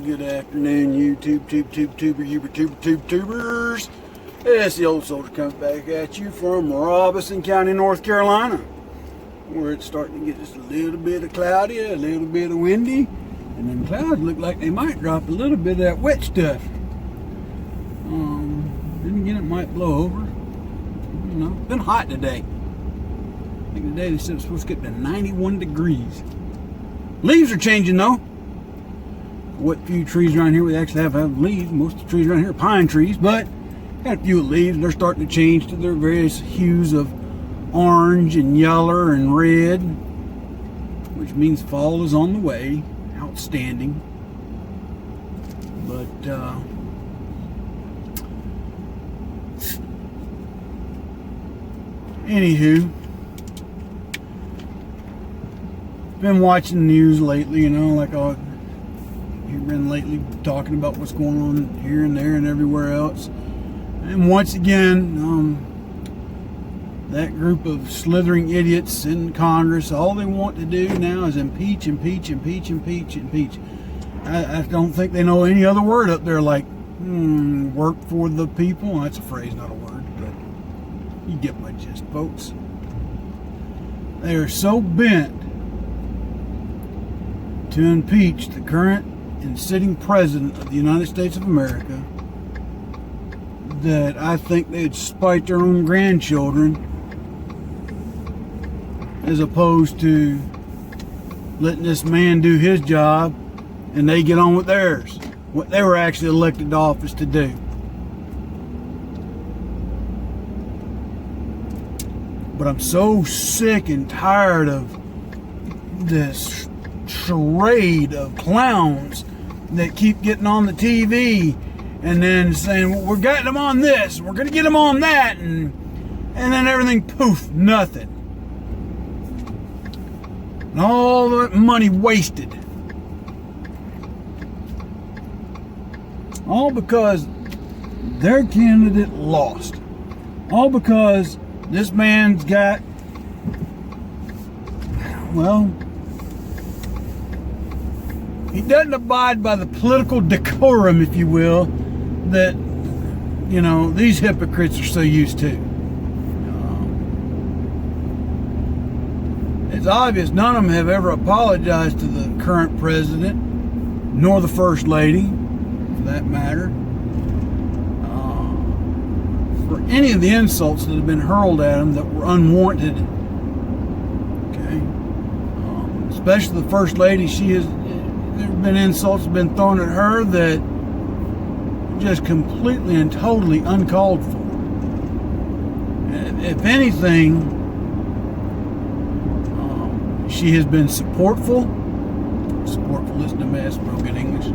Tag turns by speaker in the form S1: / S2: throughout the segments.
S1: good afternoon, YouTubers. It's the old soldier coming back at you from Robeson County, North Carolina, where it's starting to get just a little bit of cloudy, a little bit of windy, and them clouds look like they might drop a little bit of that wet stuff. Then again, it might blow over. You know, it's been hot today. I think today they said it's supposed to get to 91 degrees. Leaves are changing though. What few trees around here we actually have leaves. Most of the trees around here are pine trees, but got a few leaves and they're starting to change to their various hues of orange and yellow and red, which means fall is on the way. Outstanding. But anywho, been watching the news lately, you know, like you've been lately talking about what's going on here and there and everywhere else. And once again, that group of slithering idiots in Congress, all they want to do now is impeach. I don't think they know any other word up there like work for the people. That's a phrase, not a word, but you get my gist, folks. They are so bent to impeach the current and sitting president of the United States of America that I think they'd spite their own grandchildren as opposed to letting this man do his job and they get on with theirs, what they were actually elected to office to do. But I'm so sick and tired of this charade of clowns that keep getting on the TV and then saying, well, we're getting them on this, we're going to get them on that, and then everything, poof, nothing. And all the money wasted. All because their candidate lost. All because this man's got, well, he doesn't abide by the political decorum, if you will, that, you know, these hypocrites are so used to. It's obvious none of them have ever apologized to the current president, nor the first lady, for that matter, for any of the insults that have been hurled at them that were unwarranted. Okay, especially the first lady. There have been insults that have been thrown at her that are just completely and totally uncalled for. If anything, she has been supportful, listen to me, that's broken English.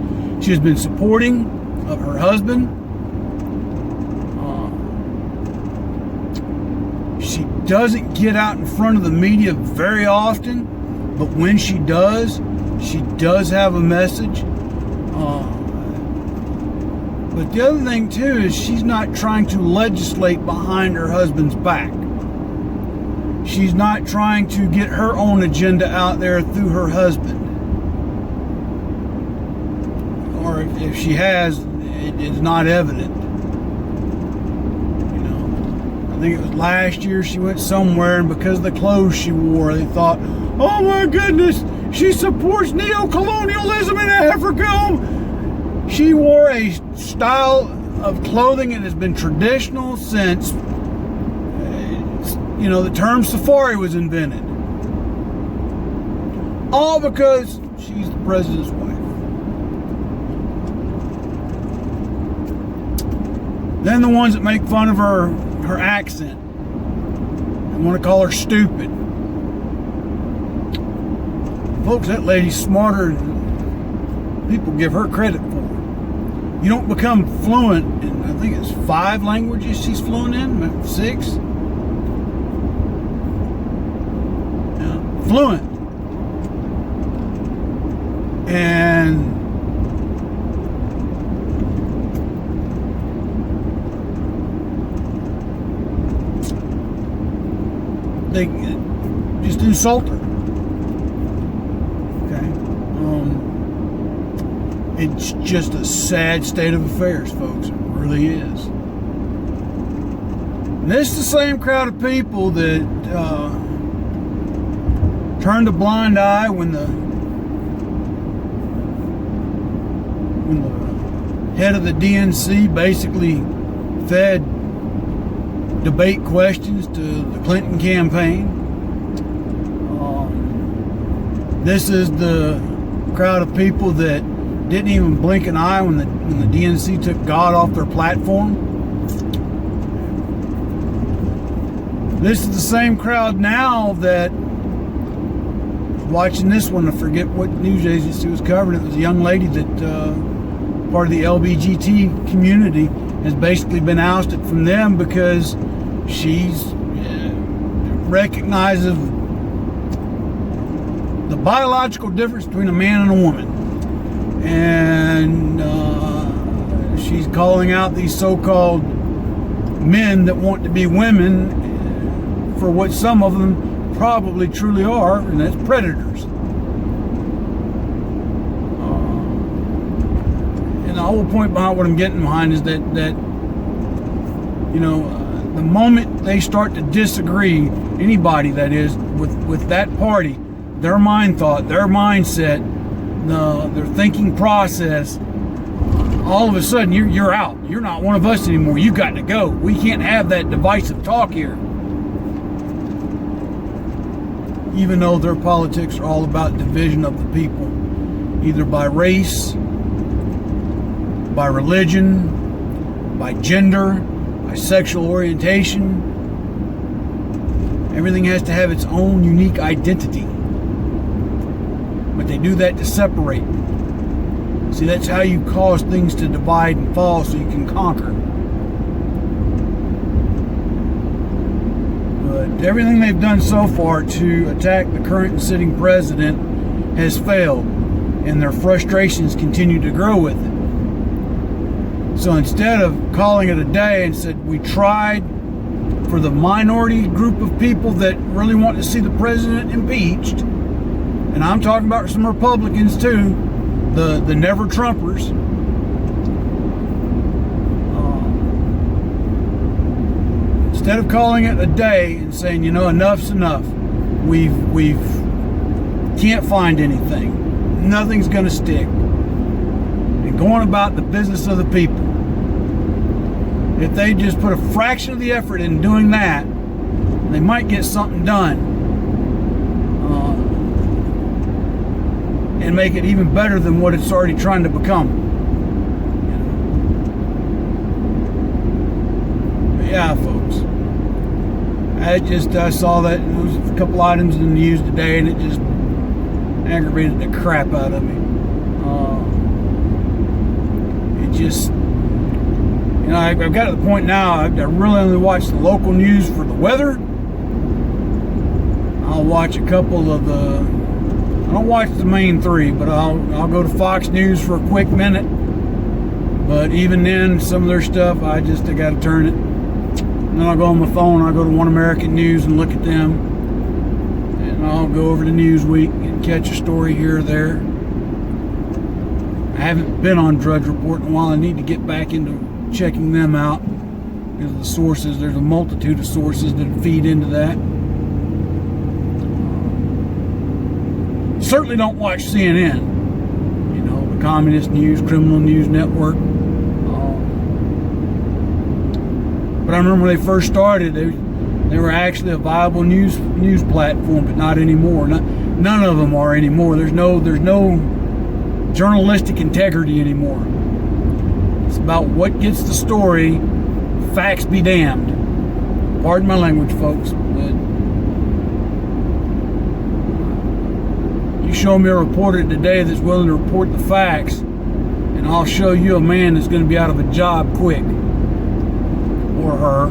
S1: She has been supporting of her husband. She doesn't get out in front of the media very often, but when she does have a message. But the other thing too is she's not trying to legislate behind her husband's back. She's not trying to get her own agenda out there through her husband. Or if she has, it is not evident. You know, I think it was last year she went somewhere, and because of the clothes she wore, they thought, oh my goodness, she supports neo-colonialism in Africa. She wore a style of clothing that has been traditional since, you know, the term safari was invented. All because she's the president's wife. Then the ones that make fun of her accent and want to call her stupid. Folks, that lady's smarter than people give her credit for. You don't become fluent in, I think it's 5 languages she's fluent in, maybe 6. Yeah, fluent. And they just insult her. Okay. It's just a sad state of affairs, folks. It really is. And this is the same crowd of people that turned a blind eye when the head of the DNC basically fed debate questions to the Clinton campaign. This is the crowd of people that didn't even blink an eye when the DNC took God off their platform. This is the same crowd now that, watching this one, I forget what news agency was covering it. It was a young lady that part of the LGBT community has basically been ousted from them because she's recognizes the biological difference between a man and a woman. And she's calling out these so-called men that want to be women for what some of them probably truly are, and that's predators. And the whole point behind what I'm getting behind is that you know, the moment they start to disagree, anybody that is, with that party, their mind thought, their mindset, their thinking process, all of a sudden you're out. You're not one of us anymore. You got to go. We can't have that divisive talk here. Even though their politics are all about division of the people, either by race, by religion, by gender, by sexual orientation. Everything has to have its own unique identity. But they do that to separate. See, that's how you cause things to divide and fall so you can conquer. But everything they've done so far to attack the current and sitting president has failed, and their frustrations continue to grow with it. So instead of calling it a day and said, we tried for the minority group of people that really want to see the president impeached, and I'm talking about some Republicans too, the never Trumpers. Instead of calling it a day and saying, you know, enough's enough, we've can't find anything, nothing's going to stick, and going about the business of the people. If they just put a fraction of the effort in doing that, they might get something done. And make it even better than what it's already trying to become. But yeah, folks. I saw that. There was a couple items in the news today, and it just aggravated the crap out of me. It just, you know, I've got to the point now, I really only watch the local news for the weather. I'll watch a couple of the, I don't watch the main three, but I'll go to Fox News for a quick minute. But even then, some of their stuff, I got to turn it. And then I'll go on my phone, I'll go to One American News and look at them. And I'll go over to Newsweek and catch a story here or there. I haven't been on Drudge Report in a while. I need to get back into checking them out. Because of the sources, there's a multitude of sources that feed into that. Certainly don't watch CNN, you know, the Communist News, Criminal News Network. But I remember when they first started, they were actually a viable news platform, but not anymore. None of them are anymore. There's no journalistic integrity anymore. It's about what gets the story. Facts be damned. Pardon my language, folks, but you show me a reporter today that's willing to report the facts, and I'll show you a man that's going to be out of a job quick, or her,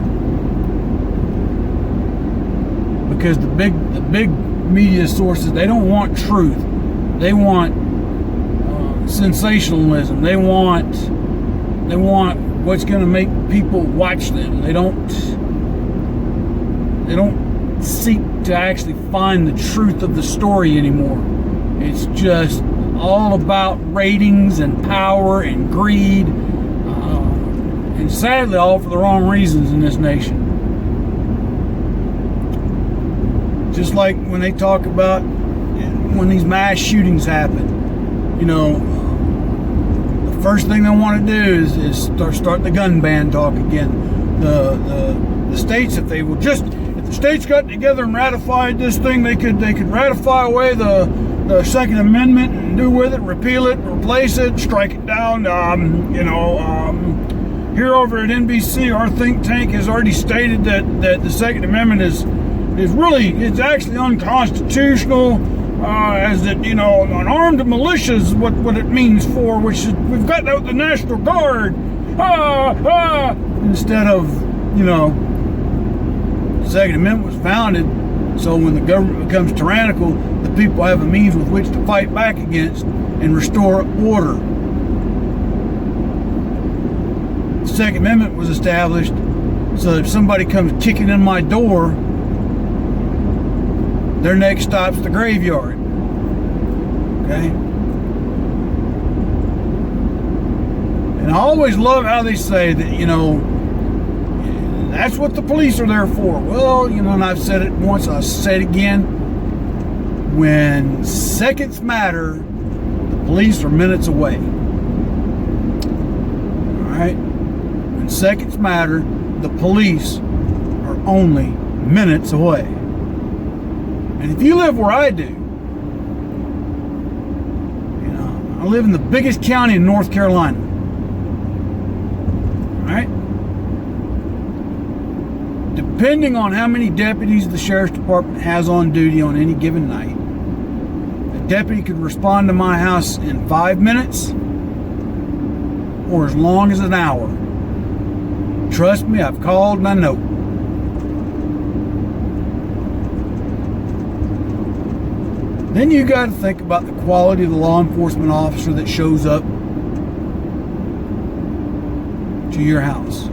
S1: because the big media sources, they don't want truth. They want sensationalism. They want what's going to make people watch them. They don't seek to actually find the truth of the story anymore. It's just all about ratings and power and greed, and sadly all for the wrong reasons in this nation. Just like when they talk about when these mass shootings happen, you know, the first thing they want to do is start the gun ban talk again. The states, if the states got together and ratified this thing, they could ratify away the Second Amendment and do with it, repeal it, replace it, strike it down. Here over at NBC, our think tank has already stated that the Second Amendment is it's actually unconstitutional, as that, you know, an armed militia is what it means for, which is, we've got out the National Guard, instead of, you know, the Second Amendment was founded so when the government becomes tyrannical, the people have a means with which to fight back against and restore order. The Second Amendment was established so that if somebody comes kicking in my door, their next stop's the graveyard. Okay? And I always love how they say that, you know, that's what the police are there for. Well, you know, and I've said it once, I'll say it again. When seconds matter, the police are minutes away. Alright? When seconds matter, the police are only minutes away. And if you live where I do, you know, I live in the biggest county in North Carolina. Alright? Depending on how many deputies the sheriff's department has on duty on any given night, a deputy could respond to my house in 5 minutes or as long as an hour. Trust me, I've called and I know. Then you got to think about the quality of the law enforcement officer that shows up to your house.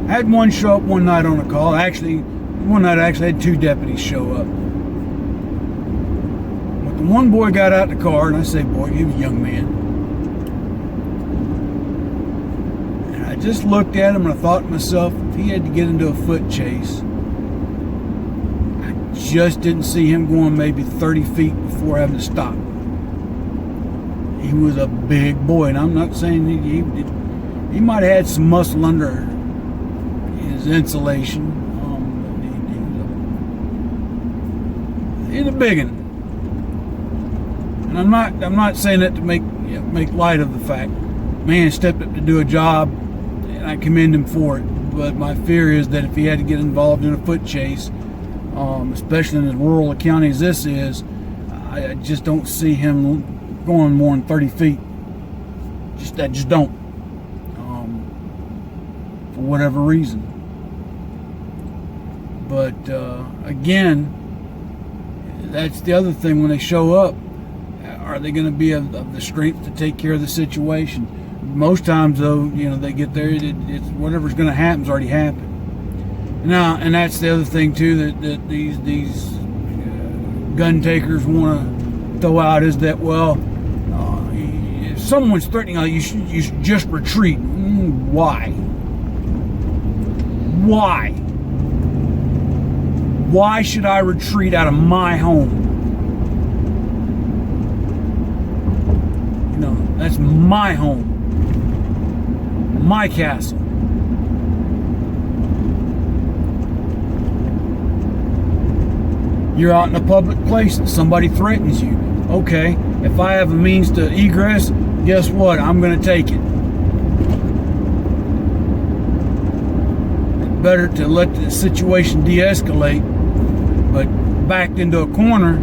S1: I had one show up one night on a call. Actually, one night I actually had two deputies show up. But the one boy got out the car, and I say, boy, he was a young man. And I just looked at him and I thought to myself, if he had to get into a foot chase, I just didn't see him going maybe 30 feet before having to stop. He was a big boy, and I'm not saying he might have had some muscle under his insulation. He's a big one, and I'm not saying that to make light of the fact. Man stepped up to do a job, and I commend him for it. But my fear is that if he had to get involved in a foot chase, especially in as rural a county as this is, I just don't see him going more than 30 feet. I just don't. For whatever reason. But again, that's the other thing. When they show up, are they going to be of the strength to take care of the situation? Most times, though, you know, they get there, it's whatever's going to happen's already happened. Now, and that's the other thing too that these gun takers want to throw out is that, well, if someone's threatening you, you should just retreat. Why? Why? Why should I retreat out of my home? You know, that's my home. My castle. You're out in a public place and somebody threatens you. Okay, if I have a means to egress, guess what? I'm going to take it. It's better to let the situation de-escalate, but backed into a corner,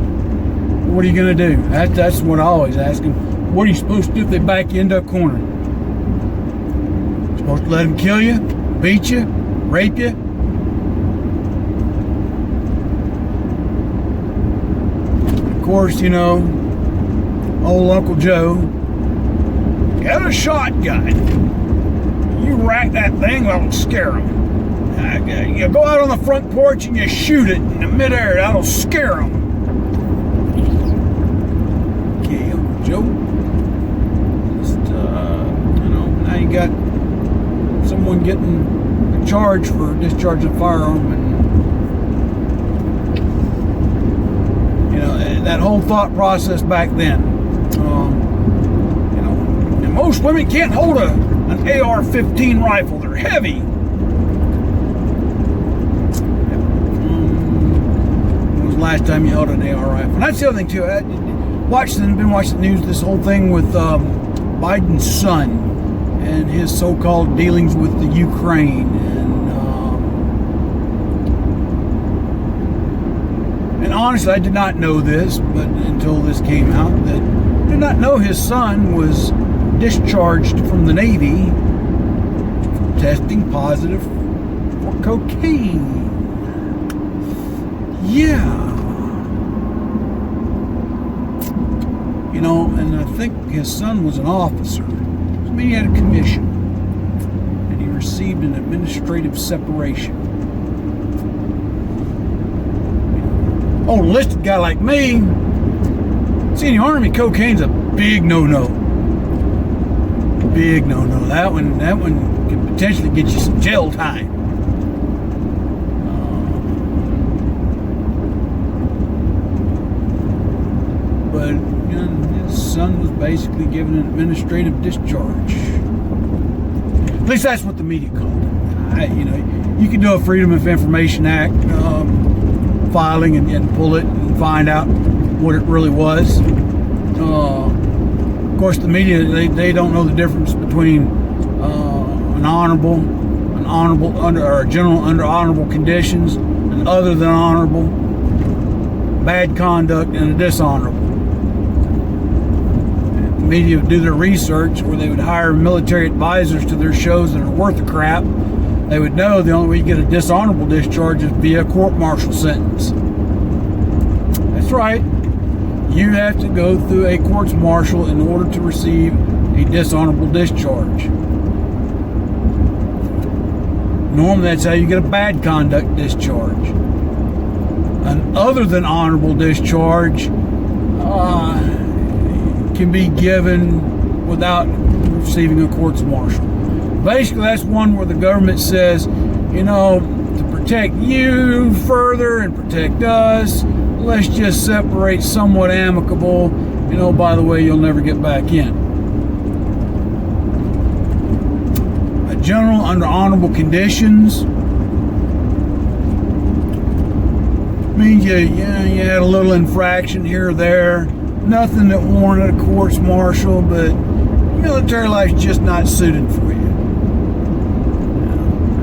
S1: what are you going to do? That's what I always ask them. What are you supposed to do if they back you into a corner? You're supposed to let them kill you, beat you, rape you? Of course, you know, old Uncle Joe, get a shotgun. You rack that thing, that'll scare them. You go out on the front porch and you shoot it in the midair, that'll scare them. show. Just, now you got someone getting a charge for discharging a firearm, and that whole thought process back then. And most women can't hold an AR-15 rifle. They're heavy. When was the last time you held an AR rifle? And that's the other thing too. I've been watching the news. This whole thing with Biden's son and his so-called dealings with the Ukraine, and honestly, I did not know this, but until this came out, that I did not know his son was discharged from the Navy for testing positive for cocaine. Yeah. And I think his son was an officer. I mean, he had a commission, and he received an administrative separation. Oh, a enlisted guy like me, see, in the Army, cocaine's a big no-no. Big no-no. That one can potentially get you some jail time. But his son was basically given an administrative discharge. At least that's what the media called it. You can do a Freedom of Information Act filing and pull it and find out what it really was. Of course, the media, they don't know the difference between an honorable or a general under honorable conditions, and other than honorable, bad conduct, and a dishonorable. The media would do their research, or they would hire military advisors to their shows that are worth a crap. They would know the only way you get a dishonorable discharge is via a court-martial sentence. That's right. You have to go through a court-martial in order to receive a dishonorable discharge. Normally, that's how you get a bad conduct discharge. An other than honorable discharge can be given without receiving a court-martial. Basically, that's one where the government says, to protect you further and protect us, let's just separate somewhat amicable. By the way, you'll never get back in. A general under honorable conditions means you had a little infraction here or there. Nothing that warranted a courts martial, but military life's just not suited for you.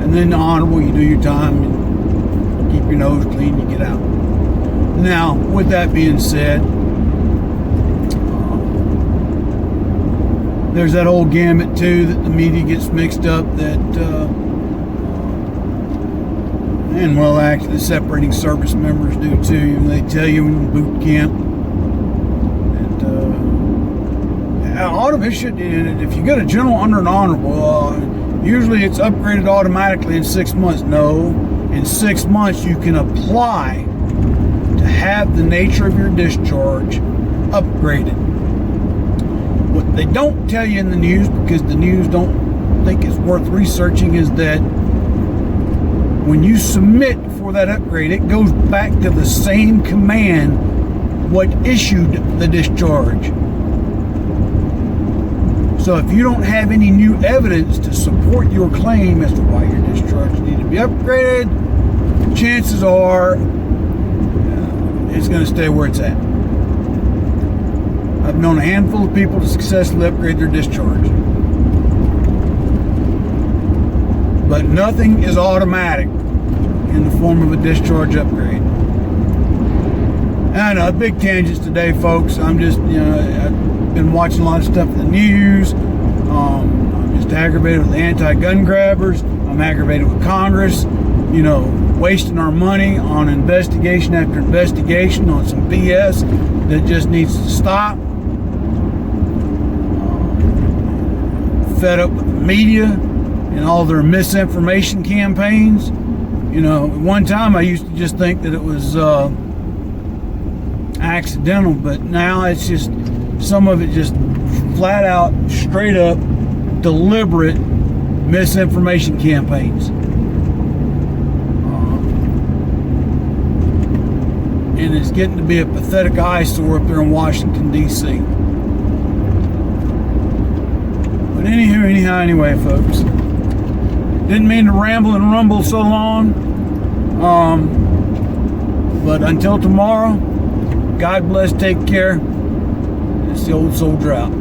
S1: And then the honorable, you do your time and keep your nose clean, you get out. Now, with that being said, there's that old gamut too that the media gets mixed up that, actually separating service members do too. They tell you in boot camp that all of it should, if you get a general under an honorable, usually it's upgraded automatically in 6 months. No, in 6 months you can apply to have the nature of your discharge upgraded. What they don't tell you in the news, because the news don't think it's worth researching, is that when you submit for that upgrade, it goes back to the same command what issued the discharge. So if you don't have any new evidence to support your claim as to why your discharge needed to be upgraded, chances are it's going to stay where it's at. I've known a handful of people to successfully upgrade their discharge. But nothing is automatic in the form of a discharge upgrade. I know, big tangents today, folks. I'm just, I've been watching a lot of stuff in the news. I'm just aggravated with the anti-gun grabbers. I'm aggravated with Congress, wasting our money on investigation after investigation on some BS that just needs to stop. Fed up with the media and all their misinformation campaigns. One time I used to just think that it was accidental, but now it's just some of it just flat out, straight up, deliberate misinformation campaigns. And it's getting to be a pathetic eyesore up there in Washington, D.C. But anyway, folks. Didn't mean to ramble and rumble so long. But until tomorrow, God bless, take care. It's the old soldier out.